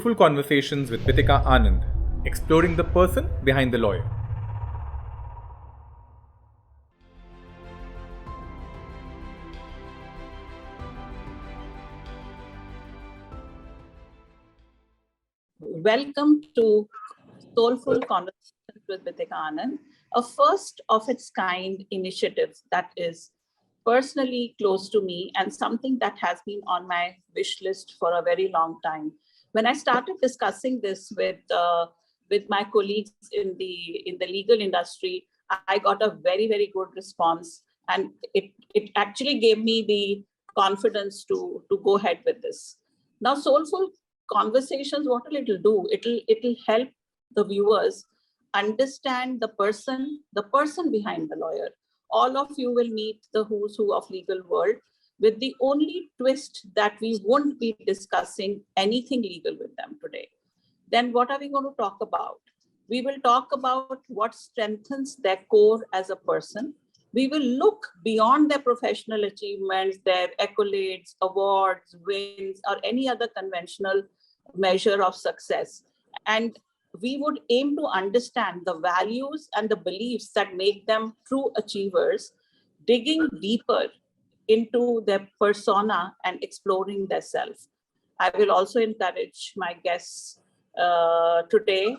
Soulful Conversations with Bithika Anand, exploring the person behind the lawyer. Welcome to Soulful Conversations with Bithika Anand, a first of its kind initiative that is personally close to me and something that has been on my wish list for a very long time. When I started discussing this with my colleagues in the legal industry, I got a very good response, and it actually gave me the confidence to go ahead with this. Now, Soulful Conversations, what will it do? It'll help the viewers understand the person behind the lawyer. All of you will meet the who's who of legal world, with the only twist that we won't be discussing anything legal with them today. Then what are we going to talk about? We will talk about what strengthens their core as a person. We will look beyond their professional achievements, their accolades, awards, wins, or any other conventional measure of success. And we would aim to understand the values and the beliefs that make them true achievers, digging deeper into their persona and exploring their self. I will also encourage my guests today,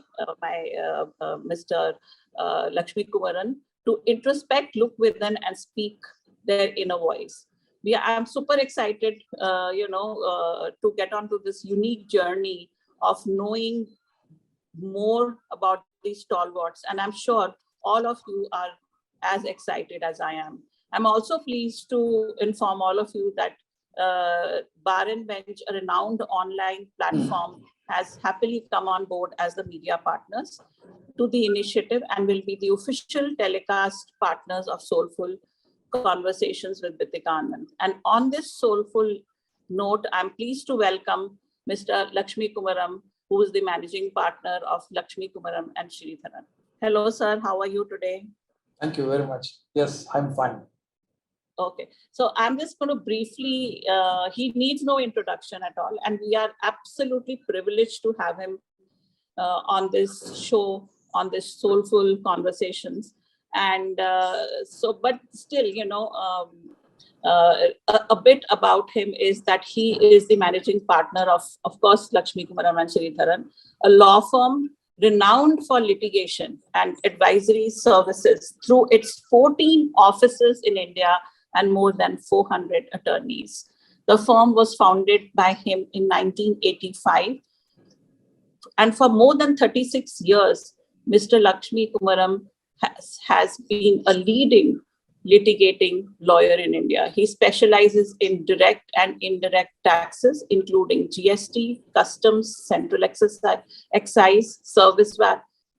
Mr. Lakshmikumaran, to introspect, look within, and speak their inner voice. I'm super excited, to get onto this unique journey of knowing more about these stalwarts, and I'm sure all of you are as excited as I am. I'm also pleased to inform all of you that Bar and Bench, a renowned online platform, has happily come on board as the media partners to the initiative and will be the official telecast partners of Soulful Conversations with Bithika Anand. And on this soulful note, I'm pleased to welcome Mr. Lakshmikumaran, who is the managing partner of Lakshmikumaran and Sridharan. Hello, sir. How are you today? Thank you very much. Yes, I'm fine. Okay, so I'm just going to briefly, he needs no introduction at all, and we are absolutely privileged to have him on this show, on this Soulful Conversations. And but still, a bit about him is that he is the managing partner of course, Lakshmikumaran and Sridharan, a law firm renowned for litigation and advisory services through its 14 offices in India and more than 400 attorneys. The firm was founded by him in 1985. And for more than 36 years, Mr. Lakshmikumaran has been a leading litigating lawyer in India. He specializes in direct and indirect taxes, including GST, customs, central excise, service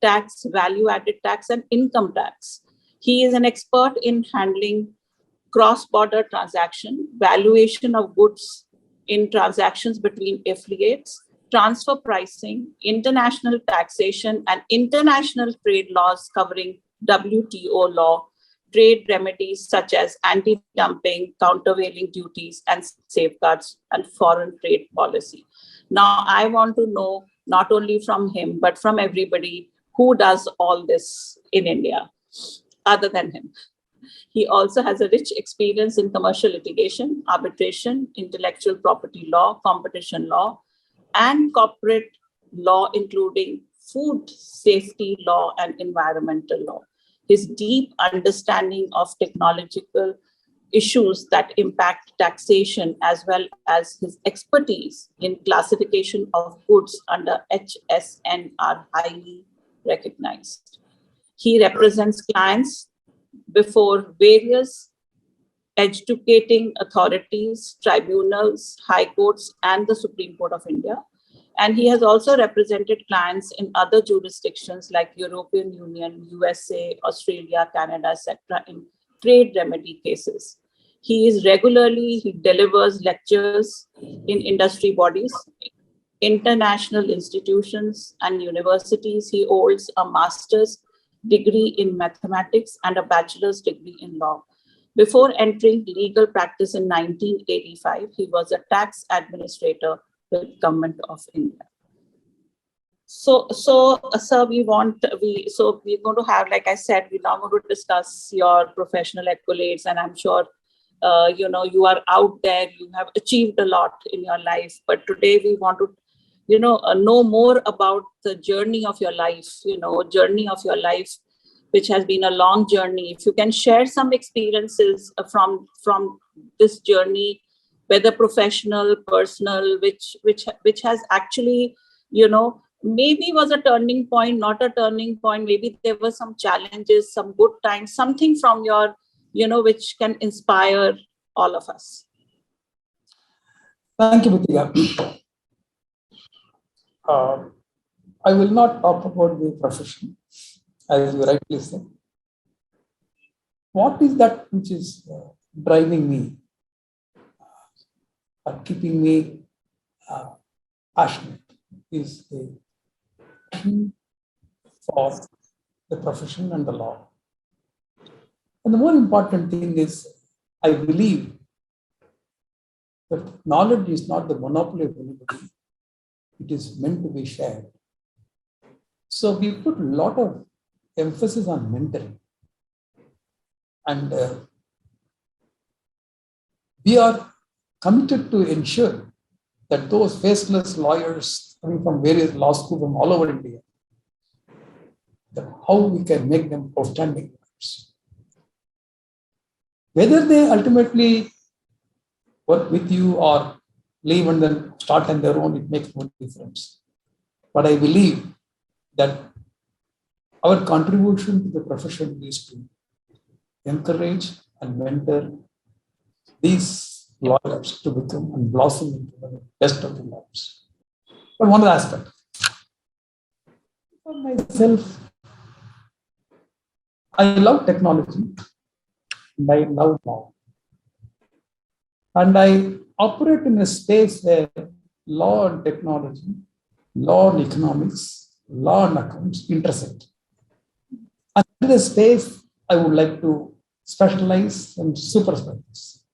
tax, value-added tax, and income tax. He is an expert in handling cross-border transaction, valuation of goods in transactions between affiliates, transfer pricing, international taxation, and international trade laws covering WTO law, trade remedies such as anti-dumping, countervailing duties, and safeguards, and foreign trade policy. Now, I want to know, not only from him, but from everybody, who does all this in India, other than him. He also has a rich experience in commercial litigation, arbitration, intellectual property law, competition law, and corporate law, including food safety law and environmental law. His deep understanding of technological issues that impact taxation, as well as his expertise in classification of goods under HSN, are highly recognized. He represents clients before various adjudicating authorities, tribunals, high courts, and the Supreme Court of India. And he has also represented clients in other jurisdictions like European Union, USA, Australia, Canada, etc. in trade remedy cases. He delivers lectures in industry bodies, international institutions, and universities. He holds a master's degree in mathematics and a bachelor's degree in law. Before entering legal practice in 1985, he was a tax administrator with Government of India. Sir, we're going to have, like I said, we're now going to discuss your professional accolades, and I'm sure, you are out there, you have achieved a lot in your life. But today we want to, know more about the journey of your life, which has been a long journey. If you can share some experiences from this journey, whether professional, personal, which has actually, maybe was a turning point, not a turning point. Maybe there were some challenges, some good times, something from your, which can inspire all of us. Thank you, Bithika. I will not talk about the profession, as you rightly said. What is that which is driving me, or keeping me passionate, is the passion for the profession and the law. And the more important thing is, I believe that knowledge is not the monopoly of anybody. It is meant to be shared. So we put a lot of emphasis on mentoring. And we are committed to ensure that those faceless lawyers coming from various law schools from all over India, that how we can make them outstanding lawyers. Whether they ultimately work with you or leave and then start on their own, it makes no difference. But I believe that our contribution to the profession is to encourage and mentor these lawyers to become and blossom into the best of the lawyers. But one aspect, for myself, I love technology and I love law. And I operate in a space where law and technology, law and economics, law and accounts intersect. And in this space, I would like to specialize and super specialize.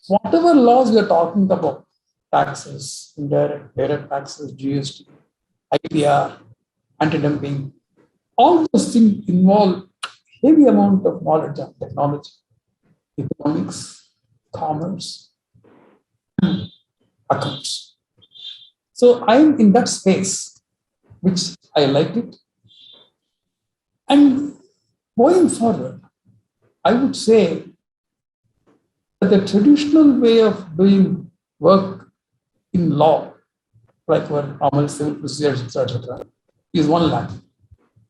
Whatever laws we are talking about, taxes, indirect, direct taxes, GST, IPR, anti-dumping, all those things involve heavy amount of knowledge on technology, economics, commerce, accounts. So I'm in that space, which I like it. And going forward, I would say that the traditional way of doing work in law, like for normal civil procedures, etc., is one line.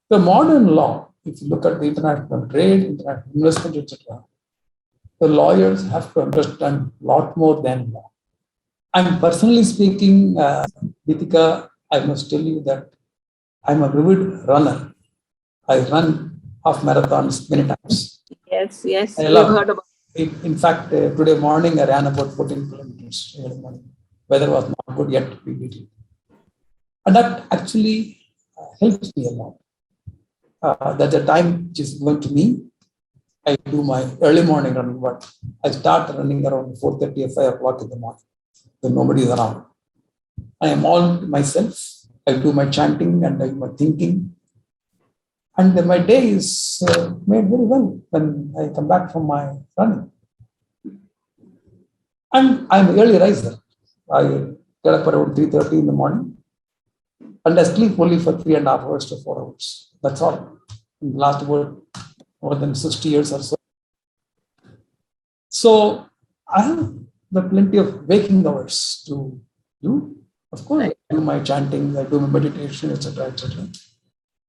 The modern law, if you look at the international trade, international investment, etc., the lawyers have to understand a lot more than law. I'm personally speaking, Bithika, I must tell you that I'm a vivid runner. I run half marathons many times. Yes, I we've love heard about it. In fact, today morning I ran about 14 kilometers. Weather was not good yet. We did it. And that actually helps me a lot. That the time which is going to me, I do my early morning running, but I start running around 4:30 or 5 o'clock in the morning when nobody is around. I am all myself. I do my chanting and I do my thinking. And then my day is made very well when I come back from my running. And I'm an early riser. I get up around 3:30 in the morning and I sleep only for 3.5 hours to 4 hours. That's all. In the last about more than 60 years or so. So I have the plenty of waking hours to do. Of course, I do my chanting, I do my meditation, etc., etc.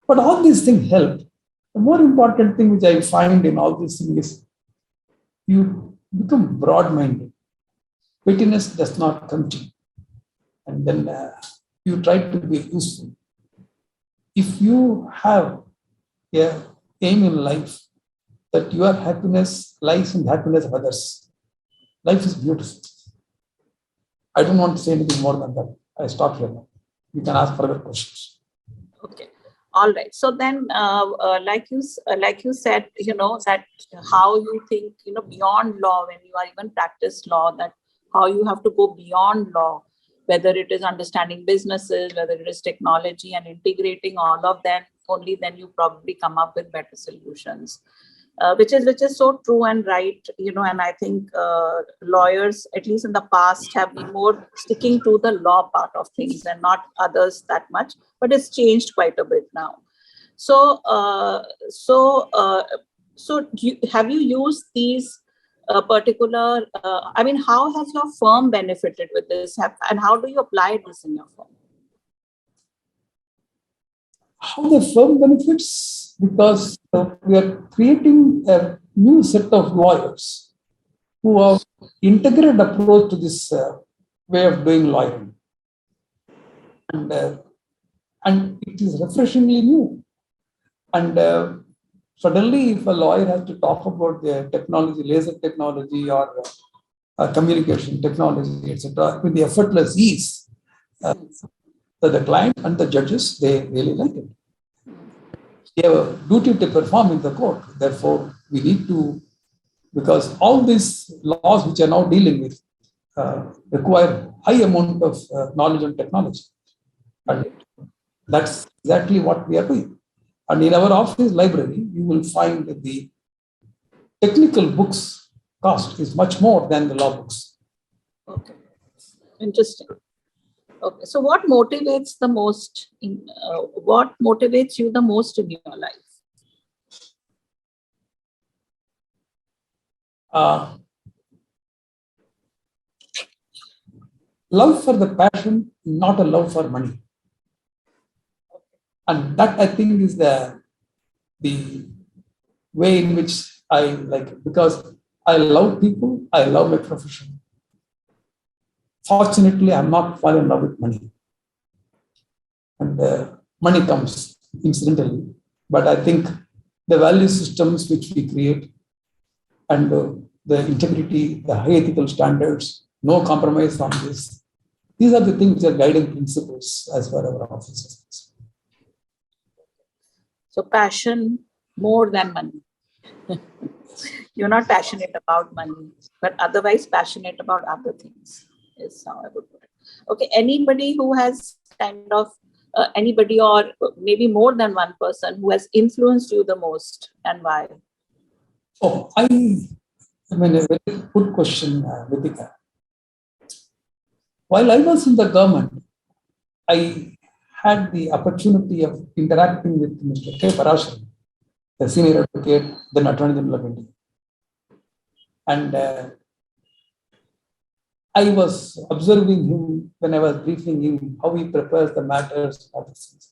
But all these things help. The more important thing which I find in all these things is you become broad-minded. Pettiness does not come to you. And then you try to be useful. If you have an aim in life that your happiness lies in the happiness of others, life is beautiful. I don't want to say anything more than that. I stop here now. You can ask further questions. Okay. All right. So then, like you said, that how you think, beyond law, when you are even practice law, that how you have to go beyond law. whether it is understanding businesses, whether it is technology, and integrating all of them, only then you probably come up with better solutions. Which is so true and right, and I think lawyers, at least in the past, have been more sticking to the law part of things and not others that much, but it's changed quite a bit now. So, have you used these particular, how has your firm benefited with this, and how do you apply this in your firm? How the firm benefits? Because we are creating a new set of lawyers who have integrated approach to this way of doing lawyering. And it is refreshingly new. And suddenly, if a lawyer has to talk about the technology, laser technology, or communication technology, etc., with the effortless ease, the client and the judges, they really like it. They have a duty to perform in the court. Therefore, we need to, because all these laws which are now dealing with require high amount of knowledge and technology. And that's exactly what we are doing. And in our office library, you will find that the technical books cost is much more than the law books. Okay, interesting. Okay, so what motivates the most? What motivates you the most in your life? Love for the passion, not a love for money. And that, I think, is the way in which I like it, because I love people, I love my profession. Fortunately, I'm not falling in love with money. And money comes incidentally. But I think the value systems which we create and the integrity, the high ethical standards, no compromise on this, these are the things which are guiding principles as far as our office is concerned. So passion more than money. You're not passionate about money, but otherwise passionate about other things is how I would put it. Okay, anybody who has kind of, anybody or maybe more than one person who has influenced you the most, and why? Oh, I mean, a very good question, Bithika. While I was in the government, I had the opportunity of interacting with Mr. K. Parashar, the senior advocate, then Attorney General of India. And I was observing him when I was briefing him, how he prepares the matters of the things.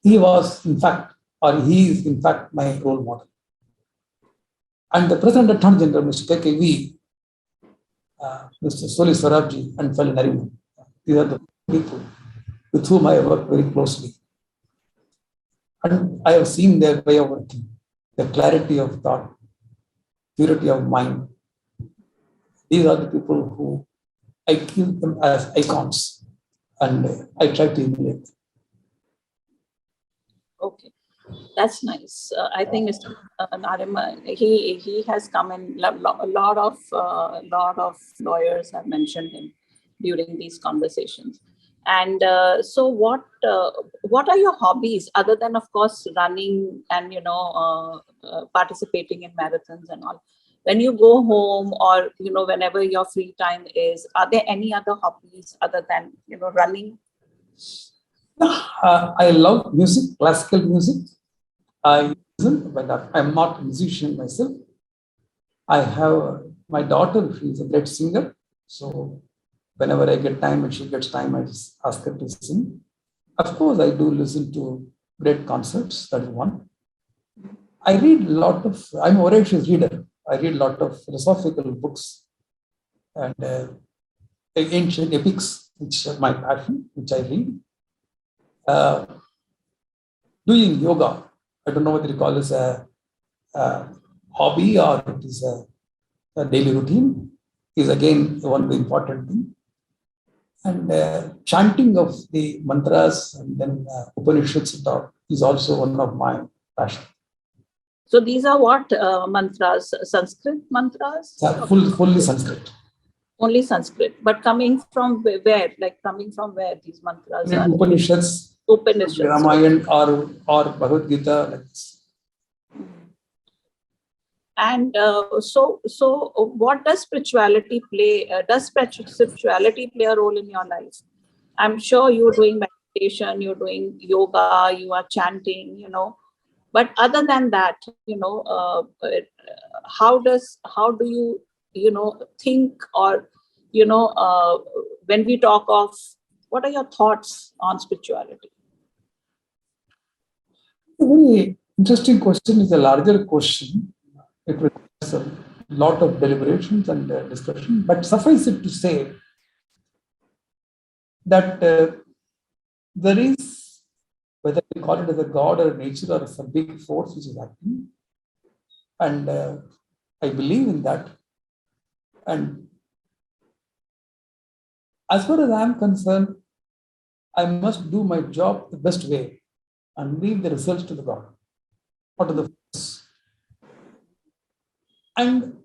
He was, in fact, or he is, in fact, my role model. And the President Attorney General, Mr. KKV, Mr. Soli Swarabji, and Fel Nariman, these are the people with whom I work very closely. And I have seen their way of working, the clarity of thought, purity of mind. These are the people who I keep them as icons, and I try to emulate. Okay, that's nice. I think Mr. Nariman, he has come in. A lot of lawyers have mentioned him during these conversations. And so, what are your hobbies other than, of course, running and participating in marathons and all? When you go home, or whenever your free time is, are there any other hobbies other than running? I love music, classical music. I listen, but I'm not a musician myself. I have my daughter, she's a great singer. So whenever I get time and she gets time, I just ask her to sing. Of course, I do listen to great concerts, that is one. I read a lot of, I'm a voracious reader. I read a lot of philosophical books and ancient epics, which are my passion, which I read. Doing yoga, I don't know whether you call this a hobby or it is a daily routine, is again one of the important things. And chanting of the mantras and then Upanishads is also one of my passions. So these are what mantras? Sanskrit mantras? Fully Sanskrit. Only Sanskrit. But coming from where? Like coming from where these mantras are? Upanishads, Upanishads. Ramayana or Bhagavad Gita. Like this. And so what does spirituality play? Does spirituality play a role in your life? I'm sure you're doing meditation, you're doing yoga, you are chanting, But other than that, how do you, think, or, when we talk of, what are your thoughts on spirituality? A very interesting question is a larger question. It requires a lot of deliberations and discussion, but suffice it to say that there is, whether we call it as a god or nature or some big force which is acting, and I believe in that. And as far as I am concerned, I must do my job the best way and leave the results to the God or to the force. And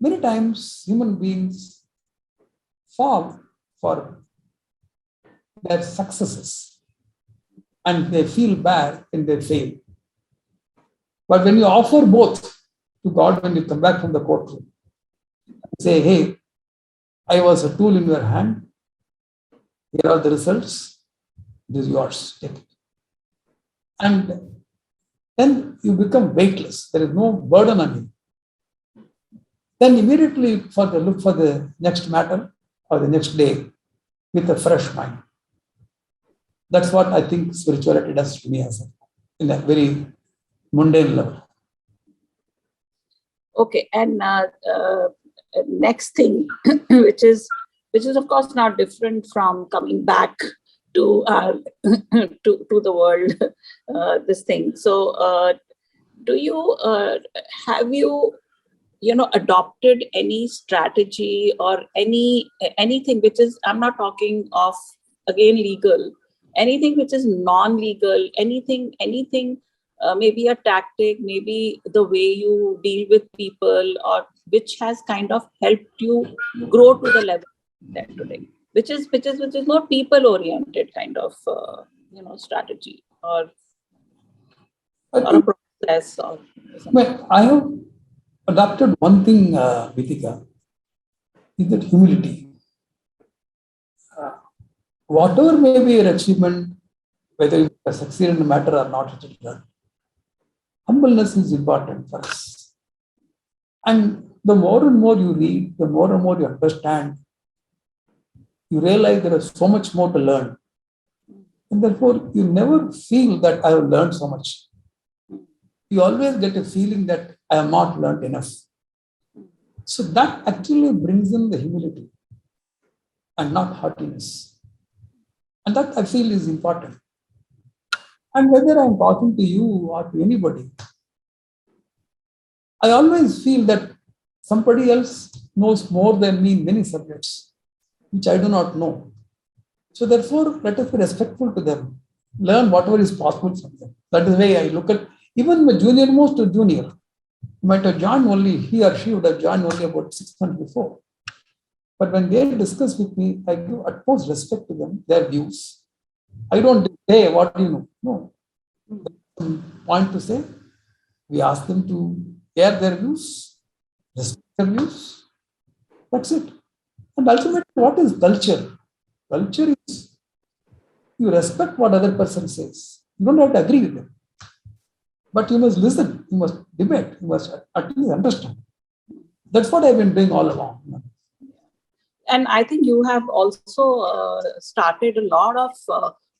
many times human beings fall for their successes and they feel bad when they fail. But when you offer both to God, when you come back from the courtroom, say, hey, I was a tool in your hand. Here are the results. This is yours. Take it. And then you become weightless. There is no burden on you. Then immediately look for the next matter or the next day with a fresh mind. That's what I think spirituality does to me in a very mundane level. Okay, and next thing, which is of course now different from coming back to to the world, this thing. So, do you have you adopted any strategy or anything which is, I'm not talking of again legal, anything which is non-legal, anything, maybe a tactic, maybe the way you deal with people, or which has kind of helped you grow to the level that today, which is more people oriented kind of strategy or a process or something. Well, I have adopted one thing, Bithika, is that humility. Whatever may be your achievement, whether you succeed in a matter or not, etc., humbleness is important for us. And the more and more you read, the more and more you understand, you realize there is so much more to learn. And therefore, you never feel that I have learned so much. You always get a feeling that I have not learned enough. So that actually brings in the humility and not haughtiness. And that I feel is important. And whether I'm talking to you or to anybody, I always feel that somebody else knows more than me in many subjects, which I do not know. So therefore, let us be respectful to them. Learn whatever is possible from them. That is the way I look at even my junior most to junior. Might have joined only, he or she would have joined only about 6 months before. But when they discuss with me, I give utmost respect to them, their views. I don't say, what do you know? No. Point to say, we ask them to air their views, respect their views. That's it. And ultimately, what is culture? Culture is you respect what other person says. You don't have to agree with them. But you must listen, you must debate, you must at least understand. That's what I've been doing all along. And I think you have also started a lot of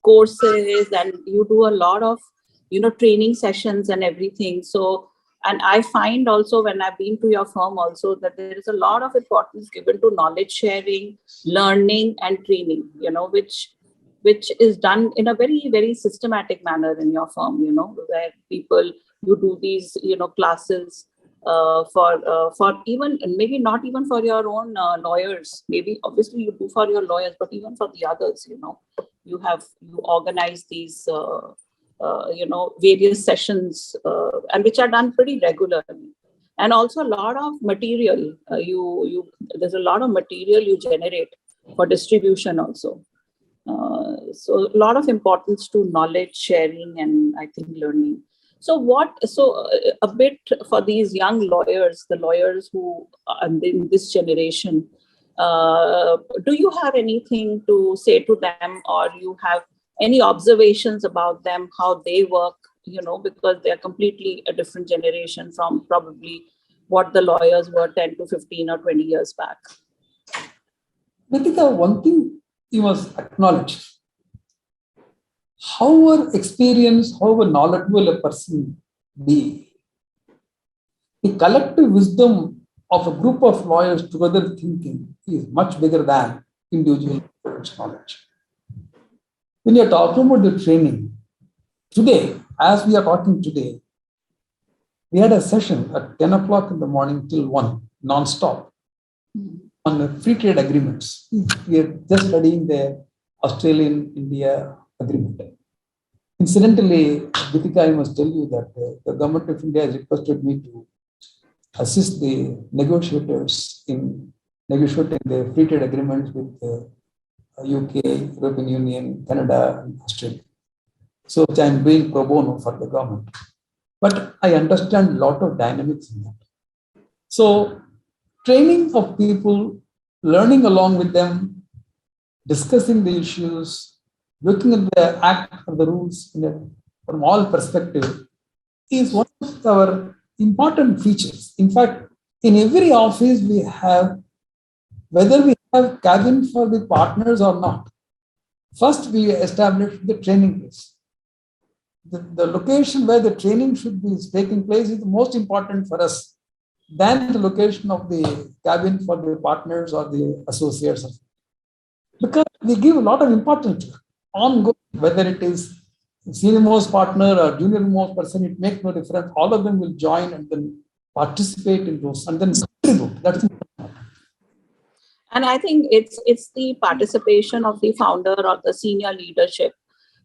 courses, and you do a lot of training sessions and everything. So, and I find also when I've been to your firm also that there is a lot of importance given to knowledge sharing, learning and training, which is done in a very, very systematic manner in your firm, where you do these, classes for even, maybe not even for your own lawyers, maybe obviously you do for your lawyers, but even for the others, you organize these, various sessions and which are done pretty regularly. and also a lot of material. There's a lot of material you generate for distribution also. So a lot of importance to knowledge sharing and I think learning. So a bit for these young lawyers, the lawyers who are in this generation, do you have anything to say to them, or you have any observations about them, how they work, because they're completely a different generation from probably what the lawyers were 10 to 15 or 20 years back? Bithika, one thing you must acknowledge, however experienced, however knowledgeable a person be, the collective wisdom of a group of lawyers together thinking is much bigger than individual knowledge. When you're talking about the training, today, as we are talking today, we had a session at 10 o'clock in the morning till 1, non-stop, on the free trade agreements. We are just studying the Australian-India agreement. Incidentally, Bithika, I must tell you that the government of India has requested me to assist the negotiators in negotiating the free trade agreements with the UK, European Union, Canada, and Australia. So which I am doing pro bono for the government. But I understand a lot of dynamics in that. So training of people, learning along with them, discussing the issues, looking at the act or the rules from all perspectives is one of our important features. In fact, in every office we have, whether we have cabin for the partners or not, first we establish the training place. The location where the training should be taking place is the most important for us than the location of the cabin for the partners or the associates. Because we give a lot of importance to ongoing, whether it is senior most partner or junior most person, it makes no difference. All of them will join and then participate in those and then contribute. That's important. And I think it's the participation of the founder or the senior leadership,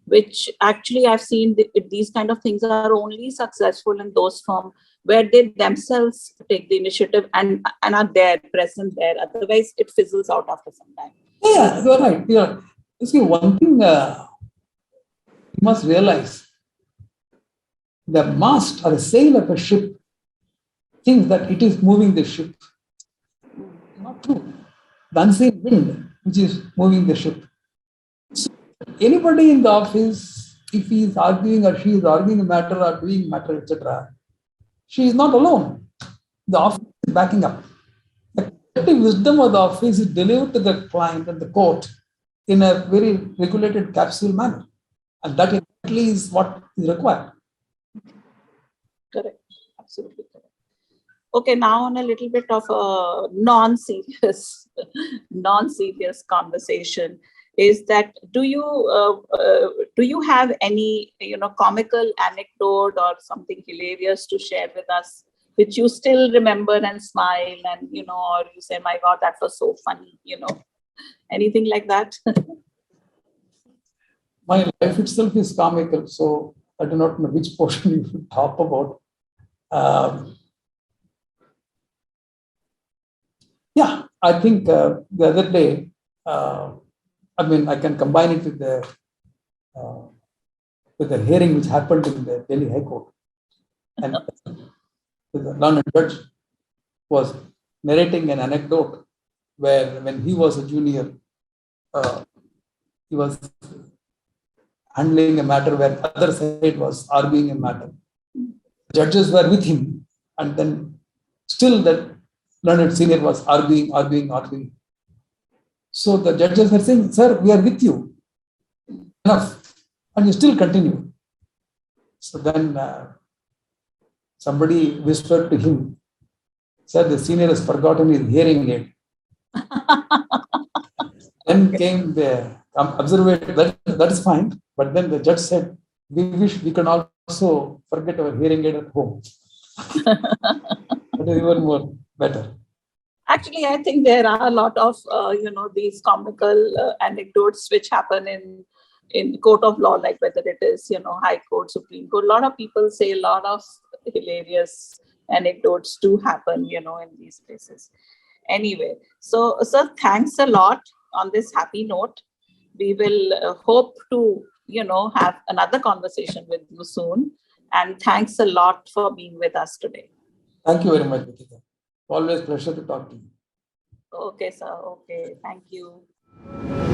which actually I've seen these kind of things are only successful in those firms where they themselves take the initiative and are there, present there. Otherwise, it fizzles out after some time. Yeah, you're right. Yeah. You see, one thing you must realize, the mast or the sail of a ship thinks that it is moving the ship. Not true. The unseen wind, which is moving the ship. So anybody in the office, if he is arguing or she is arguing a matter or doing matter, etc., she is not alone. The office is backing up. The collective wisdom of the office is delivered to the client and the court in a very regulated capsule manner. And that exactly is what is required. Correct. Absolutely correct. Okay, now on a little bit of a non-serious conversation is that do you have any comical anecdote or something hilarious to share with us, which you still remember and smile and or you say, my God, that was so funny, anything like that? My life itself is comical, so I do not know which portion you should talk about. Yeah, I think the other day, I can combine it with the hearing which happened in the Delhi High Court. And the learned judge was narrating an anecdote where when he was a junior, he was handling a matter where other side was arguing a matter. Judges were with him, and then still that learned senior was arguing. So the judges were saying, sir, we are with you. Enough. And you still continue. So then somebody whispered to him, sir, the senior has forgotten his hearing aid. Then came the observer, that is fine. But then the judge said, we wish we can also forget our hearing aid at home. That is even more better. Actually, I think there are a lot of, these comical anecdotes which happen in court of law, like whether it is, High Court, Supreme Court. A lot of people say a lot of hilarious anecdotes do happen, in these places. Anyway, so sir, thanks a lot on this happy note. We will hope to, have another conversation with you soon. And thanks a lot for being with us today. Thank you very much, Bithika. Always pleasure to talk to you. Okay, sir. Okay. Thank you.